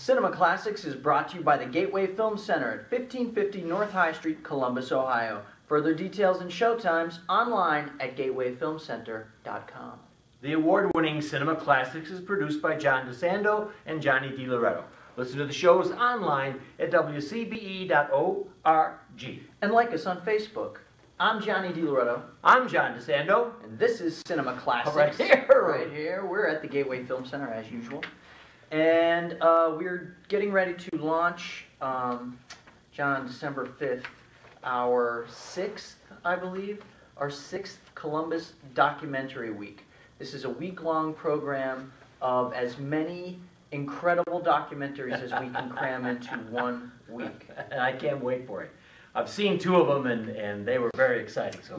Cinema Classics is brought to you by the Gateway Film Center at 1550 North High Street, Columbus, Ohio. Further details and showtimes online at gatewayfilmcenter.com. The award-winning Cinema Classics is produced by John DeSando and Johnny DiLoretto. Listen to the shows online at WCBE.org. And like us on Facebook. I'm Johnny DiLoretto. I'm John DeSando. And this is Cinema Classics. Right here. Right here. We're at the Gateway Film Center as usual. And we're getting ready to launch, John, December 5th, our 6th, I believe, our 6th Columbus Documentary Week. This is a week-long program of as many incredible documentaries as we can cram into 1 week. And I can't wait for it. I've seen 2 of them, and they were very exciting. So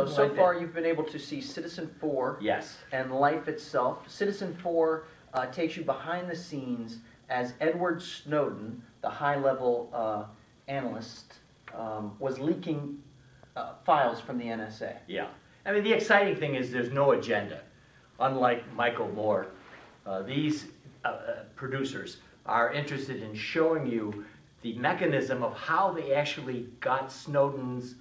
so far you've been able to see Citizen 4 yes. and Life Itself. Citizen 4 takes you behind the scenes as Edward Snowden, the high-level analyst, was leaking files from the NSA. Yeah. I mean, the exciting thing is there's no agenda. Unlike Michael Moore, these producers are interested in showing you the mechanism of how they actually got Snowden's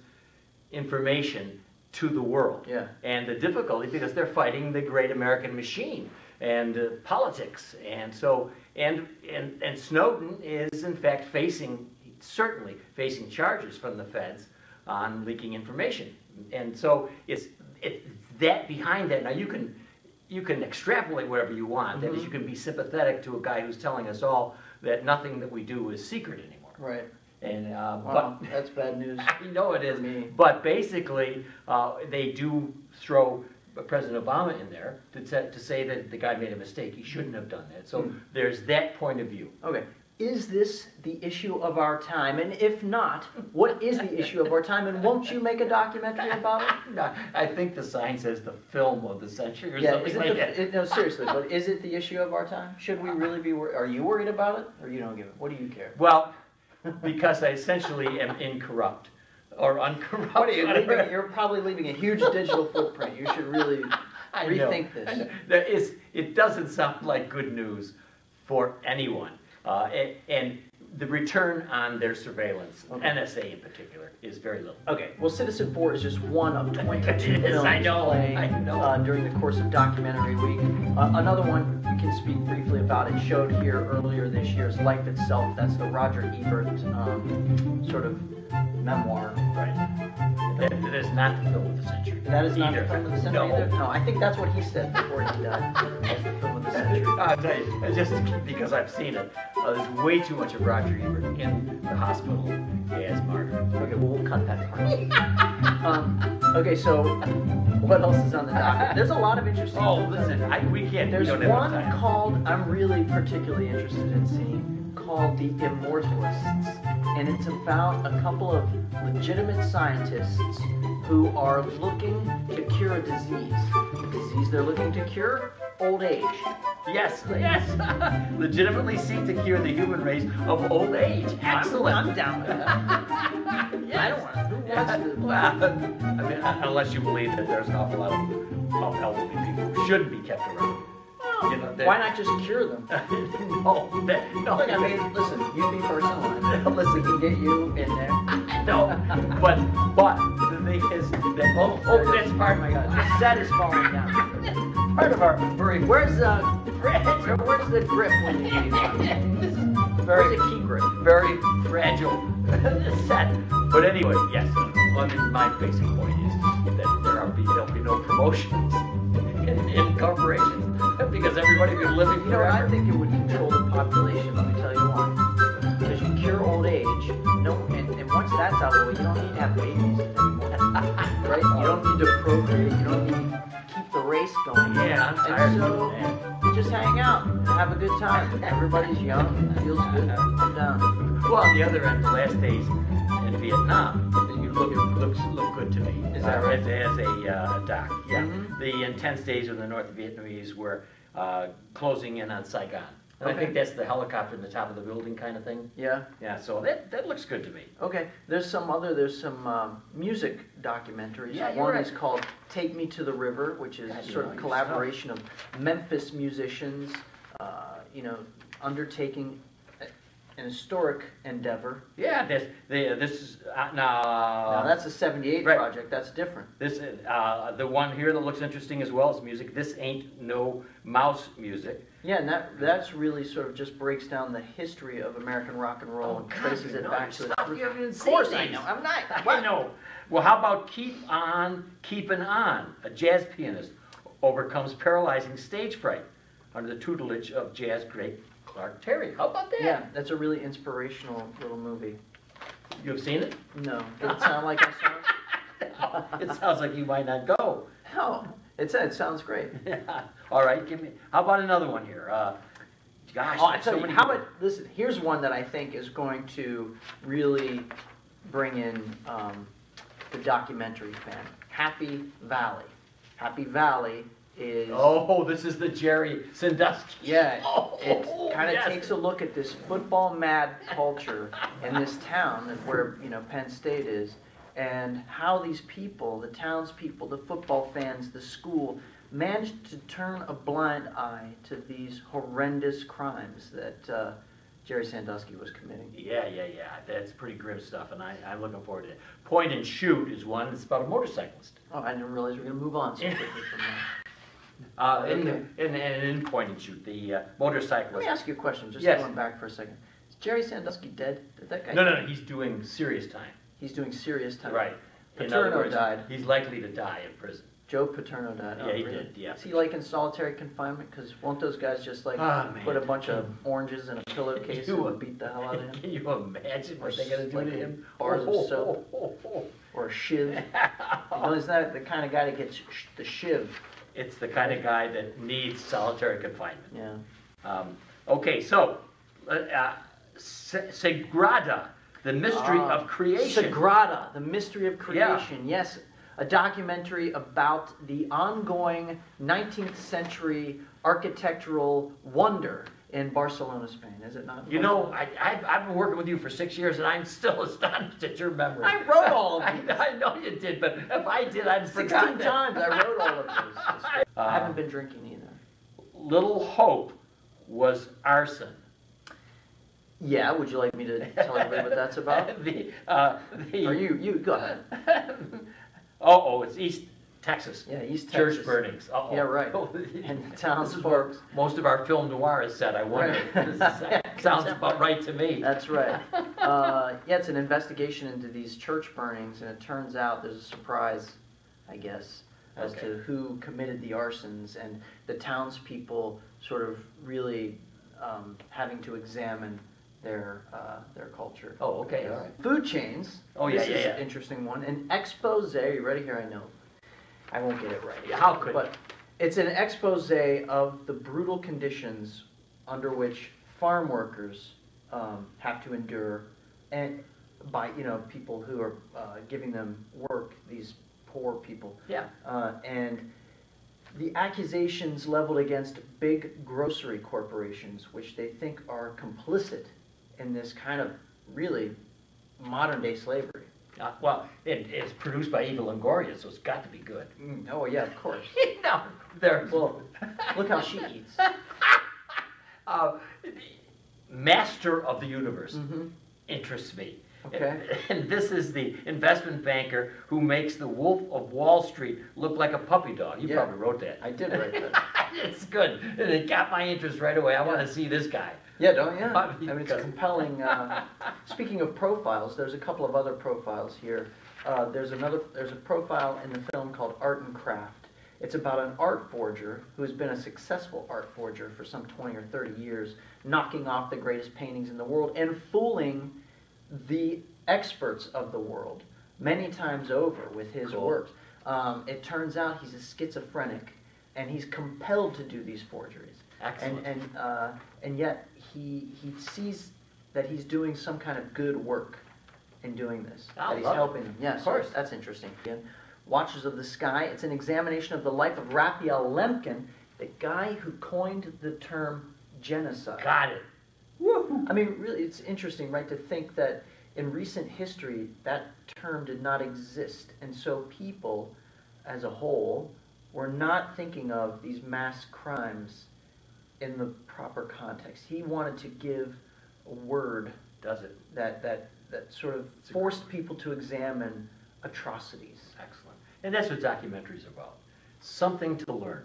information to the world. Yeah. And the difficulty, because they're fighting the great American machine and politics. And so, and Snowden is in fact certainly facing charges from the feds on leaking information. And so it's that behind that. Now you can extrapolate whatever you want. That is, you can be sympathetic to a guy who's telling us all that nothing that we do is secret anymore. Right. And wow, that's bad news. I know it is. Me. But basically, they do throw President Obama in there to say that the guy made a mistake. He shouldn't have done that. So there's that point of view. Okay. Is this the issue of our time? And if not, what is the issue of our time? And won't you make a documentary about it? No, I think the sign says the film of the century or something is like that. No, seriously, but is it the issue of our time? Should we really be worried? Are you worried about it? Or you don't give it? What do you care? Well, because I essentially am incorrupt. Or uncorrupt. What are you leaving? You're probably leaving a huge digital footprint. You should really rethink this. It doesn't sound like good news for anyone. And the return on their surveillance, NSA in particular, is very little. Okay, well, Citizen 4 is just one of 22 films I know. During the course of Documentary Week. Another one we can speak briefly about. It showed here earlier this year is Life Itself. That's the Roger Ebert sort of memoir. Right. That is not the film of the century. That is not the film of the century No. either? No, I think that's what he said before he died. That's the film of the century. I'll tell you, just because I've seen it, there's way too much of Roger Ebert in the hospital as martyr. Okay, well, we'll cut that part. Okay, so what else is on the docket? There's a lot of interesting. Oh, listen, we can't. There's we don't have one enough time. called, I'm really particularly interested in seeing, called The Immortalists. And it's about a couple of legitimate scientists who are looking to cure a disease. The disease they're looking to cure? Old age. Yes. Legitimately seek to cure the human race of old age. Excellent. I'm down with that. Yes. I don't want to. Who wants to? Well, I mean, unless you believe that there's an awful lot of elderly people who shouldn't be kept around. You know, why not just cure them? no. Look, I mean, listen, you be personalized. Listen, we can get you in there. No, but the thing is that that's part of my God. The set is falling down. Part of our very where's the grip when you need it? Where's the key grip? very fragile set. But anyway, yes. My basic point is that there'll be no promotions in corporations because everybody will be living forever. I think it would control the population. Let me tell you why. Because you cure old age. And once that's out of the way, you don't need to have babies anymore. Right? You don't need to procreate. You don't need to keep the race going. Yeah, I'm tired of that. You just hang out and have a good time. Everybody's young. It feels good. I'm down. Well, on the other end, the last days in Vietnam, you look good to me. Is that right? As a doc, yeah. Mm-hmm. The intense days when the North Vietnamese were closing in on Saigon. And I think that's the helicopter in the top of the building kind of thing. Yeah. Yeah, so that looks good to me. Okay. There's some music documentaries. Yeah, One right. is called Take Me to the River, which is sort of a collaboration of Memphis musicians, undertaking an historic endeavor. Yeah, this is Now that's a '78 right. project. That's different. This the one here that looks interesting as well as music. This ain't no mouse music. Yeah, and that's really sort of just breaks down the history of American rock and roll and traces it back to the You haven't Of course seen I these. know. I'm not. I know. Well, how about Keep On Keepin' On? A jazz pianist overcomes paralyzing stage fright under the tutelage of jazz great Clark Terry. How about that? Yeah, that's a really inspirational little movie. You have seen it? No, did it sound like I saw it? It sounds like you might not go. No, it sounds great. Yeah. All right, give me. How about another one here? Gosh, Oh, I there's tell so you, many how good- about listen? Here's one that I think is going to really bring in the documentary fan. Happy Valley. Happy Valley is. Oh, this is the Jerry Sandusky. Yeah, Oh, it kind of yes. takes a look at this football mad culture in this town where Penn State is, and how these people, the townspeople, the football fans, the school, managed to turn a blind eye to these horrendous crimes that Jerry Sandusky was committing. Yeah. That's pretty grim stuff, and I'm looking forward to it. Point and Shoot is one. It's about a motorcyclist. Oh, I didn't realize we were going to move on so quickly from that. In Point and Shoot, the Let motorcyclist. me ask you a question, just Yes. going back for a second. Is Jerry Sandusky dead? Did that guy? No, he's doing serious time. He's doing serious time. Right. In other Paterno words, died. he's likely to die in prison. Joe Paterno died. Yeah, Oh, he really? did, yeah. Is he like in solitary confinement? Because won't those guys just like Ah, man. put a bunch of oranges in a pillowcase You- and beat the hell out of him? Can you imagine what they're going to do Like to him? bars of soap. Or a shiv? Isn't that the kind of guy that gets the shiv? It's the kind of guy that needs solitary confinement. Yeah. Okay, so Sagrada, the mystery of creation. Sagrada, the mystery of creation. Yes, a documentary about the ongoing 19th century architectural wonder in Barcelona, Spain. Is it not? You know, I've been working with you for 6 years, and I'm still astonished at your memory. I wrote all of these. I know you did, but if I did, I'd 16 forgotten. times I wrote all of those. I haven't been drinking either. Little Hope was arson. Yeah, would you like me to tell everybody what that's about? Or you go ahead. It's East Texas. Yeah, East Church Texas. burnings. Uh-oh. Yeah, right. And the town's This is where folks. most of our film noir is set, I wonder. Right. Sounds about right to me. That's right. Yeah, it's an investigation into these church burnings, and it turns out there's a surprise, I guess, as to who committed the arsons, and the townspeople sort of really having to examine their culture. Oh, okay, all right. Food chains. Oh, yeah, this is yeah. an interesting one. An expose. You ready here? I know. I won't get it right. Yeah, how could But it's an expose of the brutal conditions under which farm workers have to endure, and by people who are giving them work. These poor people. Yeah. And the accusations leveled against big grocery corporations, which they think are complicit in this kind of really modern-day slavery. It's produced by Eva Longoria, so it's got to be good. Oh, yeah, of course. No, there. Well, look how she eats. Master of the Universe interests me. Okay. And this is the investment banker who makes the Wolf of Wall Street look like a puppy dog. You probably wrote that. I did write that. It's good. And it got my interest right away. I want to see this guy. Yeah, don't you? I I mean, it's compelling. Speaking of profiles, there's a couple of other profiles here. There's a profile in the film called Art and Craft. It's about an art forger who has been a successful art forger for some 20 or 30 years, knocking off the greatest paintings in the world and fooling the experts of the world many times over with his works. It turns out he's a schizophrenic, and he's compelled to do these forgeries. Excellent. And yet he sees that he's doing some kind of good work in doing this. I that he's love it. helping them. Yes, Of course. that's interesting. Again, Watchers of the Sky. It's an examination of the life of Raphael Lemkin, the guy who coined the term genocide. Got it. Woo! I mean, really, it's interesting, right, to think that in recent history that term did not exist, and so people, as a whole, were not thinking of these mass crimes in the proper context. He wanted to give word Does it? that sort of forced people to examine atrocities. Excellent. And that's what documentaries are about. Something to learn.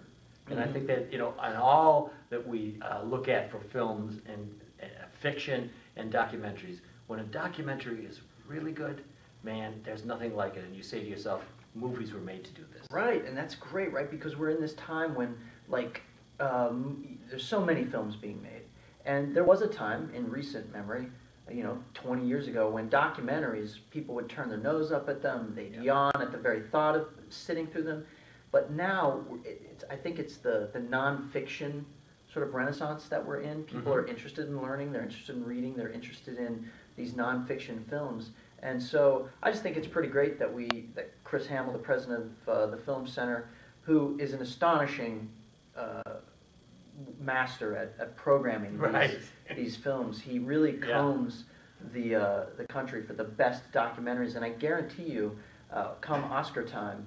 And I Mhm. think that, on all that we look at for films and fiction and documentaries, when a documentary is really good, man, there's nothing like it. And you say to yourself, movies were made to do this. Right, and that's great, right? Because we're in this time when, like, there's so many films being made. And there was a time in recent memory, 20 years ago, when documentaries, people would turn their nose up at them, they'd yawn at the very thought of sitting through them. But now, I think it's the nonfiction sort of renaissance that we're in. People are interested in learning, they're interested in reading, they're interested in these nonfiction films. And so I just think it's pretty great that Chris Hamill, the president of the Film Center, who is an astonishing master at programming these films, he really combs the country for the best documentaries. And I guarantee you, come Oscar time,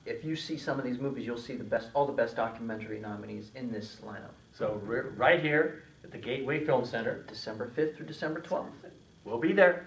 if you see some of these movies, you'll see all the best documentary nominees in this lineup. So right here at the Gateway Film Center, December 5th through December 12th. we'll be there.